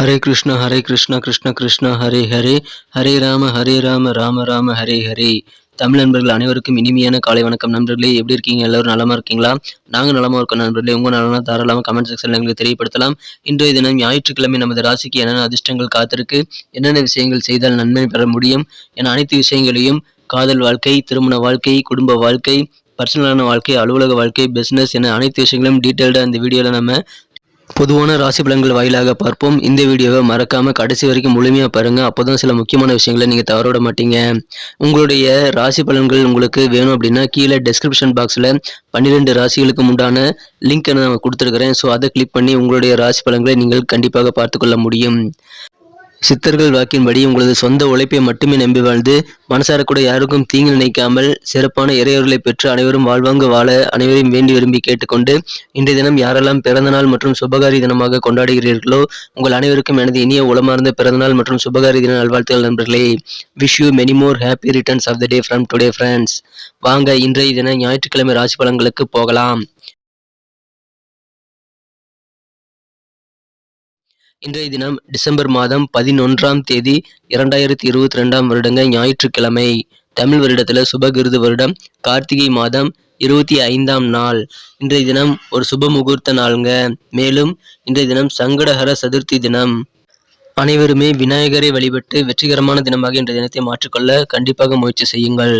ஹரே கிருஷ்ணா கிருஷ்ண கிருஷ்ண ஹரே ஹரே, ஹரே ராம ராம ராம ஹரே ஹரே. தமிழ் நண்பர்கள் அனைவருக்கும் இனிமையான காலை வணக்கம். நண்பர்களே, எப்படி இருக்கீங்க? எல்லாரும் நலமா இருக்கீங்களா? நாங்கள் நலமா இருக்கோம் நண்பர்களே. உங்க நலனா தாராளமாக கமெண்ட் செக்ஷன்ல எங்களுக்கு தெரியப்படுத்தலாம். இன்றைய தினம் ஞாயிற்றுக்கிழமை நமது ராசிக்கு என்னென்ன அதிர்ஷ்டங்கள் காத்திருக்கு, என்னென்ன விஷயங்கள் செய்தால் நன்மை பெற முடியும் என அனைத்து விஷயங்களையும் காதல் வாழ்க்கை, திருமண வாழ்க்கை, குடும்ப வாழ்க்கை, பர்சனலான வாழ்க்கை, அலுவலக வாழ்க்கை, பிசினஸ் என அனைத்து விஷயங்களும் டீட்டெயில்டாக இந்த வீடியோவில் நம்ம பொதுவான ராசி பலன்கள் வாயிலாக பார்ப்போம். இந்த வீடியோவை மறக்காம கடைசி வரைக்கும் முழுமையா பாருங்க. அப்போதான் சில முக்கியமான விஷயங்களை நீங்க தவறவிட மாட்டீங்க. உங்களுடைய ராசி பலன்கள் உங்களுக்கு வேணும் அப்படின்னா கீழே டெஸ்கிரிப்ஷன் பாக்ஸ்ல 12 ராசிகளுக்கு உண்டான லிங்க் நான் கொடுத்துருக்கிறேன். ஸோ அதை கிளிக் பண்ணி உங்களுடைய ராசி பலன்களை நீங்கள் கண்டிப்பாக பார்த்துக்கொள்ள முடியும். சித்தர்கள் வாக்கின்படி உங்களது சொந்த உழைப்பை மட்டுமே நம்பி வாழ்ந்து மனசார கூட யாருக்கும் தீங்கு நினைக்காமல் சிறப்பான இறையவர்களை பெற்று அனைவரும் வாழ்வாங்கு வாழ அனைவரையும் வேண்டி விரும்பி கேட்டுக்கொண்டு, இன்றைய தினம் யாரெல்லாம் பிறந்தநாள் மற்றும் சுபகாரி தினமாக கொண்டாடுகிறீர்களோ உங்கள் அனைவருக்கும் எனது இனிய உளமார்ந்த பிறந்தநாள் மற்றும் சுபகாரி தின நல்வாழ்த்துக்கள் நண்பர்களே. Wish you many more happy returns of the day from today friends. வாங்க இன்றைய தின ஞாயிற்றுக்கிழமை ராசி பலன்களுக்கு போகலாம். இன்றைய தினம் டிசம்பர் மாதம் 11ஆம் தேதி 2022 வருடங்க ஞாயிற்றுக்கிழமை. தமிழ் வருடத்துல சுபகிருது வருடம் கார்த்திகை மாதம் 25ஆம் நாள். இன்றைய தினம் ஒரு சுப முகூர்த்த நாளுங்க. மேலும் இன்றைய தினம் சங்கடஹர சதுர்த்தி தினம். அனைவருமே விநாயகரை வழிபட்டு வெற்றிகரமான தினமாக இன்றைய தினத்தை மாற்றிக்கொள்ள கண்டிப்பாக முயற்சி செய்யுங்கள்.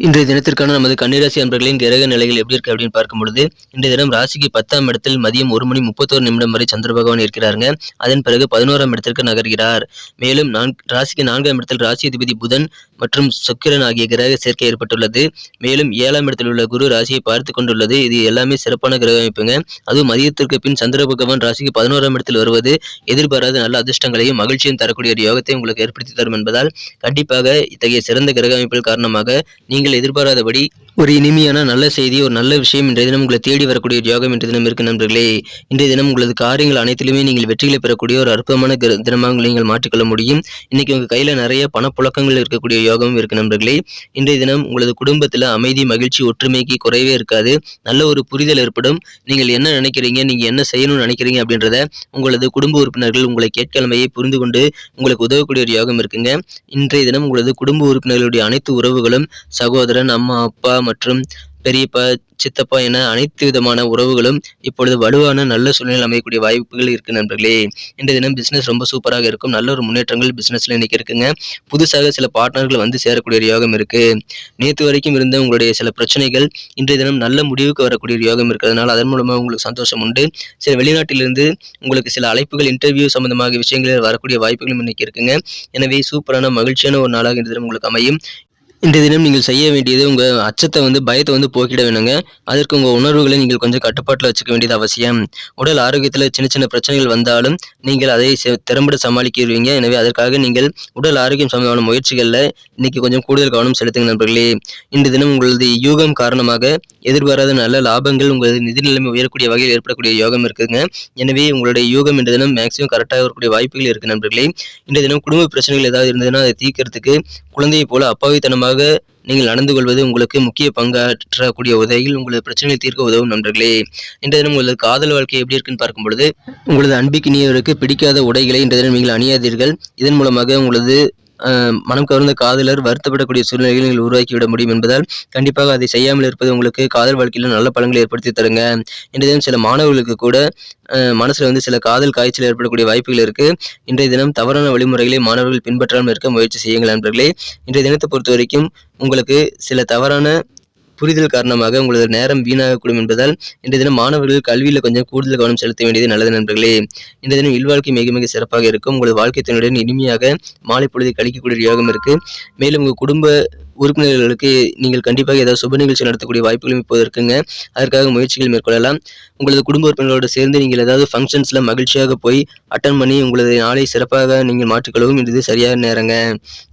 இன்றைய தினத்திற்கான நமது கன்னிராசி அன்பர்களின் கிரக நிலைகள் எப்படி இருக்கு அப்படின்னு பார்க்கும் பொழுது, இன்றைய தினம் ராசிக்கு 10ஆம் இடத்தில் மதியம் 1:31 வரை சந்திர பகவான் இருக்கிறாருங்க. அதன் பிறகு 11ஆம் இடத்திற்கு நகர்கிறார். மேலும் ராசிக்கு 4ஆம் இடத்தில் ராசி அதிபதி புதன் மற்றும் சுக்கிரன் ஆகிய கிரக சேர்க்கை ஏற்பட்டுள்ளது. மேலும் 7ஆம் இடத்தில் உள்ள குரு ராசியை பார்த்து கொண்டுள்ளது. இது எல்லாமே சிறப்பான கிரக அமைப்புங்க. அதுவும் மதியத்திற்கு பின் சந்திர பகவான் ராசிக்கு 11ஆம் இடத்தில் வருவது எதிர்பாராத நல்ல அதிர்ஷ்டங்களையும் மகிழ்ச்சியும் தரக்கூடிய ஒரு யோகத்தை உங்களுக்கு ஏற்படுத்தி தரும் என்பதால் கண்டிப்பாக இத்தகைய சிறந்த கிரக அமைப்பில் காரணமாக நீங்கள் எதிர்பாராதபடி ஒரு இனிமையான நல்ல செய்தி, ஒரு நல்ல விஷயம் இன்றைய தினம் உங்களை தேடி வரக்கூடிய யோகம் இன்றைய தினம் இருக்கு நண்பர்களே. இன்றைய தினம் உங்களது காரியங்கள் அனைத்திலுமே நீங்கள் வெற்றிகளை பெறக்கூடிய ஒரு அற்புதமான தினமாக நீங்கள் மாற்றிக்கொள்ள முடியும். இன்னைக்கு உங்க கையில நிறைய பணப்புழக்கங்கள் இருக்கக்கூடிய யோகமும் இருக்கு நண்பர்களே. இன்றைய தினம் உங்களது குடும்பத்துல அமைதி, மகிழ்ச்சி, ஒற்றுமைக்கு குறைவே இருக்காது. நல்ல ஒரு புரிதல் ஏற்படும். நீங்கள் என்ன நினைக்கிறீங்க, நீங்க என்ன செய்யணும்னு நினைக்கிறீங்க அப்படின்றத உங்களது குடும்ப உறுப்பினர்கள் உங்களை கேட்கலமையை புரிந்து கொண்டு உங்களுக்கு உதவக்கூடிய ஒரு யோகம் இருக்குங்க. இன்றைய தினம் உங்களது குடும்ப உறுப்பினர்களுடைய அனைத்து உறவுகளும், சகோதரன், அம்மா, அப்பா மற்றும் பெரியப்பா, சித்தப்பா என அனைத்து விதமான உறவுகளும் இப்பொழுது வலுவான நல்ல சூழ்நிலை அமையக்கூடிய வாய்ப்புகள் இருக்கு நண்பர்களே. இன்றைய தினம் பிசினஸ் ரொம்ப சூப்பராக இருக்கும். நல்ல ஒரு முன்னேற்றங்கள் பிசினஸ்ல இன்னைக்கு இருக்குங்க. புதுசாக சில பார்ட்னர்கள் வந்து சேரக்கூடிய ஒரு யோகம் இருக்கு. நேற்று வரைக்கும் இருந்த உங்களுடைய சில பிரச்சனைகள் இன்றைய தினம் நல்ல முடிவுக்கு வரக்கூடிய ஒரு யோகம் இருக்கிறதுனால அதன் மூலமாக உங்களுக்கு சந்தோஷம் உண்டு. சில வெளிநாட்டிலிருந்து உங்களுக்கு சில அழைப்புகள், இன்டர்வியூ சம்பந்தமாக விஷயங்களில் வரக்கூடிய வாய்ப்புகளும் இன்னைக்கு இருக்குங்க. எனவே சூப்பரான மகிழ்ச்சியான ஒரு நாளாக இன்றைய தினம் உங்களுக்கு அமையும். இன்றைய தினம் நீங்கள் செய்ய வேண்டியது உங்கள் அச்சத்தை பயத்தை போக்கிட வேணுங்க. அதற்கு உங்கள் உணர்வுகளை நீங்கள் கொஞ்சம் கட்டுப்பாட்டில் வச்சுக்க வேண்டியது அவசியம். உடல் ஆரோக்கியத்தில் சின்ன சின்ன பிரச்சனைகள் வந்தாலும் நீங்கள் அதை திறம்பட சமாளிக்கிறீங்க. எனவே அதற்காக நீங்கள் உடல் ஆரோக்கியம் சம்பந்தமான முயற்சிகளில் இன்னைக்கு கொஞ்சம் கூடுதல் கவனம் செலுத்துங்க நண்பர்களே. இன்றைய தினம் உங்களது யூகம் காரணமாக எதிர்பாராத நல்ல லாபங்கள் உங்களது நிதி நிலைமை உயரக்கூடிய வகையில் ஏற்படக்கூடிய யோகம் இருக்குங்க. எனவே உங்களுடைய யூகம் இன்றைய தினம் மேக்சிமம் கரெக்டாக இருக்கக்கூடிய வாய்ப்புகள் இருக்கு நண்பர்களே. இன்றைய தினம் குடும்ப பிரச்சனைகள் ஏதாவது இருந்ததுன்னா அதை தீர்க்கறதுக்கு குழந்தையை போல அப்பாவித்தனமாக நீங்கள் நடந்து கொள்வது உங்களுக்கு முக்கிய பங்காற்றக்கூடிய உதவியில் உங்களது பிரச்சனைகளை தீர்க்க உதவும் நண்பர்களே. இன்றைய தினம் உங்களது காதல் வாழ்க்கை எப்படி இருக்குன்னு பார்க்கும் பொழுது, உங்களது அன்பிக்கினியவருக்கு பிடிக்காத உடைகளை இன்றைய தினம் நீங்கள் அணியாதீர்கள். இதன் மூலமாக உங்களது மனம் கவர்ந்த காதலர் வருத்தப்படக்கூடிய சூழ்நிலைகளை நீங்கள் உருவாக்கிவிட முடியும் என்பதால் கண்டிப்பாக அதை செய்யாமல் இருப்பது உங்களுக்கு காதல் வாழ்க்கையில் நல்ல பலன்களை ஏற்படுத்தி தருங்க. இன்றைய தினம் சில மாணவர்களுக்கு கூட மனசுல சில காதல் காய்ச்சல் ஏற்படக்கூடிய வாய்ப்புகள் இருக்கு. இன்றைய தினம் தவறான வழிமுறைகளை மாணவர்கள் பின்பற்றாமல் இருக்க முயற்சி செய்யுங்கள் நண்பர்களே. இன்றைய தினத்தை பொறுத்த வரைக்கும் உங்களுக்கு சில தவறான புரிதல் காரணமாக உங்களது நேரம் வீணாகக்கூடும் என்பதால் இன்றைய தினம் மாணவர்கள் கல்வியில் கொஞ்சம் கூடுதல் கவனம் செலுத்த வேண்டியது நல்லது நண்பர்களே. இன்றைய தினம் இல்வாழ்க்கை மிக மிக சிறப்பாக இருக்கும். உங்களது வாழ்க்கை துணையுடன் இனிமையாக மாலை பொழுதை கழிக்கக்கூடிய யோகம் இருக்கு. மேலும் உங்கள் குடும்ப உறுப்பினர்களுக்கு நீங்கள் கண்டிப்பாக ஏதாவது சுப நிகழ்ச்சி நடத்தக்கூடிய வாய்ப்புகளும் இப்போது இருக்குங்க. அதற்காக முயற்சிகள் மேற்கொள்ளலாம். உங்களது குடும்ப உறுப்பினர்களோடு சேர்ந்து நீங்கள் ஏதாவது ஃபங்க்ஷன்ஸ்ல மகிழ்ச்சியாக போய் அட்டன் பண்ணி உங்களது நாளை சிறப்பாக நீங்கள் மாற்றிக்கொள்ளவும் இது சரியான நேரங்க.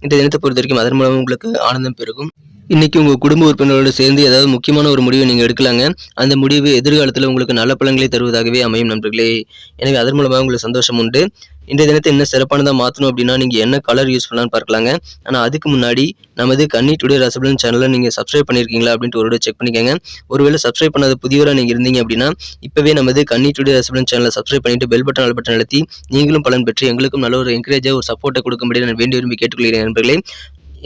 இந்த தினத்தை பொறுத்த வரைக்கும் அதன் மூலம் உங்களுக்கு ஆனந்தம் பெருகும். இன்னைக்கு உங்க குடும்ப உறுப்பினர்களோடு சேர்ந்து ஏதாவது முக்கியமான ஒரு முடிவை நீங்க எடுக்கலாங்க. அந்த முடிவு எதிர்காலத்துல உங்களுக்கு நல்ல பலன்களை தருவதாகவே அமையும் நண்பர்களே. எனவே அதன் மூலமா உங்களுக்கு சந்தோஷம் உண்டு. இன்றைய தினத்தை இன்னும் சிறப்பானதா மாத்தணும் அப்படின்னா, நீங்க என்ன கலர் யூஸ் பண்ணலாம்னு பார்க்கலாங்க. ஆனா அதுக்கு முன்னாடி நமது கன்னி டுடே ராசிபலன் சேனலை நீங்க சப்ஸ்கிரைப் பண்ணியிருக்கீங்களா அப்படின்ட்டு ஒரு செக் பண்ணிக்கங்க. ஒருவேளை சப்ஸ்கிரைப் பண்ணாத புதியவரா நீங்க இருந்தீங்க அப்படின்னா, இப்பவே நமது கன்னி டுடே ராசிபலன் சேனலை சப்ஸ்கிரைப் பண்ணிட்டு பெல் பட்டன் ஆல் பட்டன் அழுத்தி நீங்களும் பலன் பெற்று எங்களுக்கும் நல்ல ஒரு என்கரேஜா ஒரு சப்போர்ட்டை கொடுக்கும்படி நான் வேண்டி விரும்பி கேட்டுக்கொள்கிறேன் நண்பர்களே.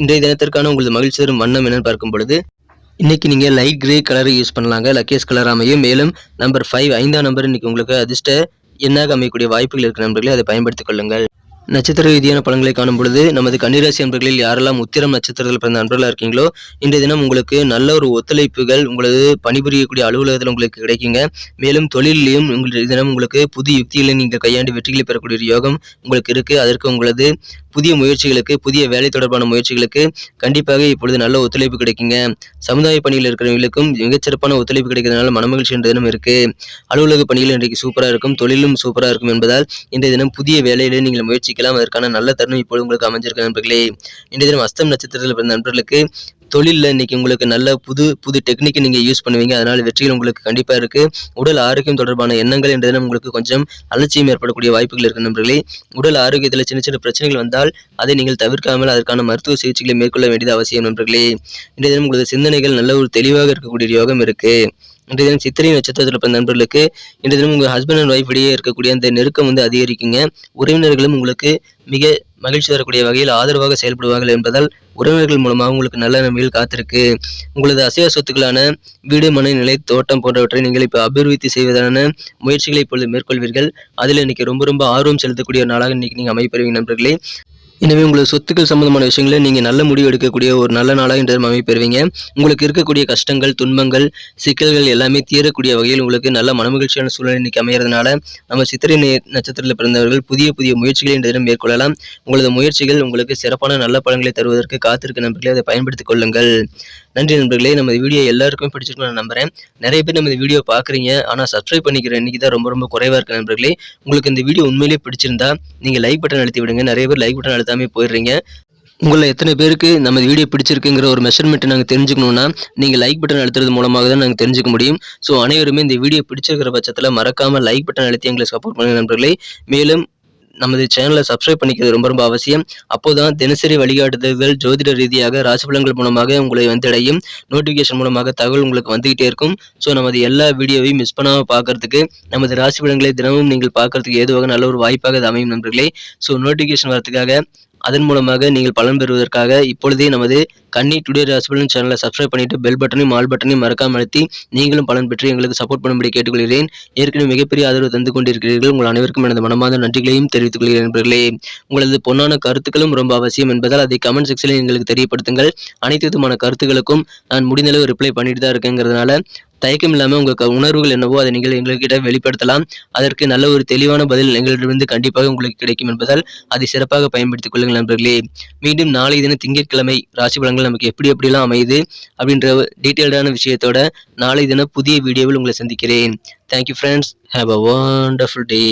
இன்றைய தினத்திற்கான உங்களது மகிழ்ச்சி தரும் வண்ணம் என்னன்னு பார்க்கும் பொழுது, இன்னைக்கு நீங்க லைட் கிரே கலரை யூஸ் பண்ணலாங்க. லக்கியஸ் கலர் அமையும். மேலும் நம்பர் 5 5ஆம் நம்பர் இன்னைக்கு உங்களுக்கு அதிர்ஷ்ட எண்ணாக அமையக்கூடிய வாய்ப்புகள் இருக்கு நண்பர்களே. அதை பயன்படுத்திக் கொள்ளுங்கள். நட்சத்திர ரீதியான பலன்களை காணும் பொழுது, நமது கன்னிராசி அன்பர்களில் யாரெல்லாம் உத்திரம் நட்சத்திரத்தில் பிறந்த நண்பர்களா இருக்கீங்களோ, இன்றைய தினம் உங்களுக்கு நல்ல ஒரு ஒத்துழைப்புகள் உங்களது பணிபுரியக்கூடிய அலுவலகத்தில் உங்களுக்கு கிடைக்குங்க. மேலும் தொழிலையும் இன்றைய தினம் உங்களுக்கு புதிய யுக்திகளை நீங்கள் கையாண்டு வெற்றிகளை பெறக்கூடிய ஒரு யோகம் உங்களுக்கு இருக்கு. அதற்கு உங்களது புதிய முயற்சிகளுக்கு, புதிய வேலை தொடர்பான முயற்சிகளுக்கு கண்டிப்பாக இப்பொழுது நல்ல ஒத்துழைப்பு கிடைக்குங்க. சமுதாய பணியில் இருக்கிறவங்களுக்கும் மிகச்சிறப்பான ஒத்துழைப்பு கிடைக்கிறதுனால மனமகிழ்ச்சி இன்றைய தினம் இருக்கு. அலுவலக பணிகள் இன்றைக்கு சூப்பரா இருக்கும், தொழிலும் சூப்பரா இருக்கும் என்பதால் இன்றைய தினம் புதிய வேலையிலே நீங்கள் முயற்சிக்கலாம். அதற்கான நல்ல தருணம் இப்பொழுது உங்களுக்கு அமைஞ்சிருக்க நண்பர்களே. இன்றைய தினம் அஸ்தம் நட்சத்திரத்தில் பிறந்த நண்பர்களுக்கு தொழிலில் இன்னைக்கு உங்களுக்கு நல்ல புது டெக்னிக்கை நீங்கள் யூஸ் பண்ணுவீங்க. அதனால் வெற்றிகள் உங்களுக்கு கண்டிப்பாக இருக்கு. உடல் ஆரோக்கியம் தொடர்பான எண்ணங்கள் என்ற தினம் உங்களுக்கு கொஞ்சம் அலட்சியம் ஏற்படக்கூடிய வாய்ப்புகள் இருக்கு நண்பர்களே. உடல் ஆரோக்கியத்தில் சின்ன சின்ன பிரச்சனைகள் வந்தால் அதை நீங்கள் தவிர்க்காமல் அதற்கான மருத்துவ சிகிச்சைகளை மேற்கொள்ள வேண்டியது அவசியம் நண்பர்களே. இன்றைய தினம் உங்களது சிந்தனைகள் நல்ல ஒரு தெளிவாக இருக்கக்கூடிய யோகம் இருக்கு. இன்றைய தினம் சித்திரை நட்சத்திரத்தில் பிறந்த நண்பர்களுக்கு இன்றைய தினம் உங்கள் ஹஸ்பண்ட் அண்ட் ஒய்ஃப் இடையே இருக்கக்கூடிய அந்த நெருக்கம் அதிகரிக்குங்க. உறவினர்களும் உங்களுக்கு மிக மகிழ்ச்சி தரக்கூடிய வகையில் ஆதரவாக செயல்படுவார்கள் என்பதால் உறவினர்கள் மூலமாக உங்களுக்கு நல்ல நன்மைகள் காத்திருக்கு. உங்களது அசைவ சொத்துக்களான வீடு, மனை, நிலை, தோட்டம் போன்றவற்றை நீங்கள் இப்போ அபிவிருத்தி செய்வதான முயற்சிகளை இப்பொழுது மேற்கொள்வீர்கள். அதில் இன்னைக்கு ரொம்ப ஆர்வம் செலுத்தக்கூடிய ஒரு நாளாக இன்னைக்கு நீங்கள் அமைப்பெறுவீங்க நண்பர்களே. எனவே உங்களது சொத்துக்கள் சம்பந்தமான விஷயங்களை நீங்கள் நல்ல முடிவு எடுக்கக்கூடிய ஒரு நல்ல நாளாக இன்றைய அமைப்பெறுவீங்க. உங்களுக்கு இருக்கக்கூடிய கஷ்டங்கள், துன்பங்கள், சிக்கல்கள் எல்லாமே தீரக்கூடிய வகையில் உங்களுக்கு நல்ல மனமகிழ்ச்சியான சூழ்நிலை இன்னைக்கு அமைகிறதுனால நம்ம சித்திரை நட்சத்திரத்தில் பிறந்தவர்கள் புதிய முயற்சிகளை இன்றைய தினம் மேற்கொள்ளலாம். உங்களது முயற்சிகள் உங்களுக்கு சிறப்பான நல்ல பலன்களை தருவதற்கு காத்திருக்க நண்பர்களே. அதை பயன்படுத்திக் கொள்ளுங்கள். நன்றி நண்பர்களே. நமது வீடியோ எல்லாருக்குமே பிடிச்சிருக்கும் நான் நம்புறேன். நிறைய பேர் நமது வீடியோ பார்க்குறீங்க, ஆனால் சப்ஸ்கிரைப் பண்ணிக்கிற இன்னைக்கு தான் ரொம்ப குறைவாக இருக்கு நண்பர்களே. உங்களுக்கு இந்த வீடியோ உண்மையிலேயே பிடிச்சிருந்தா நீங்கள் லைக் பட்டன் அழுத்தி விடுங்க. நிறைய பேர் லைக் பட்டன் அழுத்தாமே போயிடுறீங்க. உங்களை எத்தனை பேருக்கு நம்ம வீடியோ பிடிச்சிருக்குங்கிற ஒரு மெஷர்மெண்ட் நாங்கள் தெரிஞ்சுக்கணும்னா நீங்கள் லைக் பட்டன் அழுத்துறது மூலமாக தான் நாங்கள் தெரிஞ்சுக்க முடியும். ஸோ அனைவருமே இந்த வீடியோ பிடிச்சிருக்கிற பட்சத்தில் மறக்காமல் லைக் பட்டன் அழுத்தி எங்களை சப்போர்ட் பண்ணுங்க நண்பர்களே. மேலும் நமது சேனலை சப்ஸ்கிரைப் பண்ணிக்கிறது ரொம்ப அவசியம். அப்போதான் தினசரி வழிகாட்டுதல்கள் ஜோதிட ரீதியாக ராசி பலன்கள் மூலமாக உங்களை வந்தடையும். நோட்டிஃபிகேஷன் மூலமாக தகவல் உங்களுக்கு வந்துகிட்டே இருக்கும். ஸோ நமது எல்லா வீடியோவையும் மிஸ் பண்ணாமல் பார்க்கறதுக்கு, நமது ராசி பலன்களை தினமும் நீங்கள் பார்க்கறதுக்கு ஏதுவாக நல்ல ஒரு வாய்ப்பாக அது அமையும் நண்பர்களே. ஸோ நோட்டிஃபிகேஷன் வரதுக்காக, அதன் மூலமாக நீங்கள் பலன் பெறுவதற்காக இப்பொழுதே நமது கன்னி டுடே ராசிபலன் சேனலை சப்ஸ்கிரைப் பண்ணிட்டு பெல் பட்டனையும் ஆல் பட்டனையும் மறக்காம அழுத்தி நீங்களும் பலன் பெற்று எங்களுக்கு சப்போர்ட் பண்ணும்படி கேட்டுக்கொள்கிறேன். ஏற்கனவே மிகப்பெரிய ஆதரவு தந்து கொண்டிருக்கிறீர்கள். உங்கள் அனைவருக்கும் எனது மனமார்ந்த நன்றிகளையும் தெரிவித்துக் கொள்கிறேன் நண்பர்களே. உங்களது பொன்னான கருத்துக்களும் ரொம்ப அவசியம் என்பதால் அதை கமெண்ட் செக்ஷனில் எங்களுக்கு தெரியப்படுத்துங்கள். அனைத்து விதமான கருத்துக்களுக்கும் நான் முடிந்தளவு ரிப்ளை பண்ணிட்டு தான் இருக்கேங்கிறதுனால தயக்கம் இல்லாமல் உங்கள் உணர்வுகள் என்னவோ அதை நீங்கள் எங்கள்கிட்ட வெளிப்படுத்தலாம். அதற்கு நல்ல ஒரு தெளிவான பதில் எங்களிடமிருந்து கண்டிப்பாக உங்களுக்கு கிடைக்கும் என்பதால் அதை சிறப்பாக பயன்படுத்திக் கொள்ளுங்கள் நண்பர்களே. மீண்டும் நாளை தினம் திங்கட்கிழமை ராசி பலன்கள் நமக்கு எப்படிலாம் அமையுது அப்படின்ற டீட்டெயில்டான விஷயத்தோட நாளை தினம் புதிய வீடியோவில் உங்களை சந்திக்கிறேன். Thank you friends. Have a wonderful day.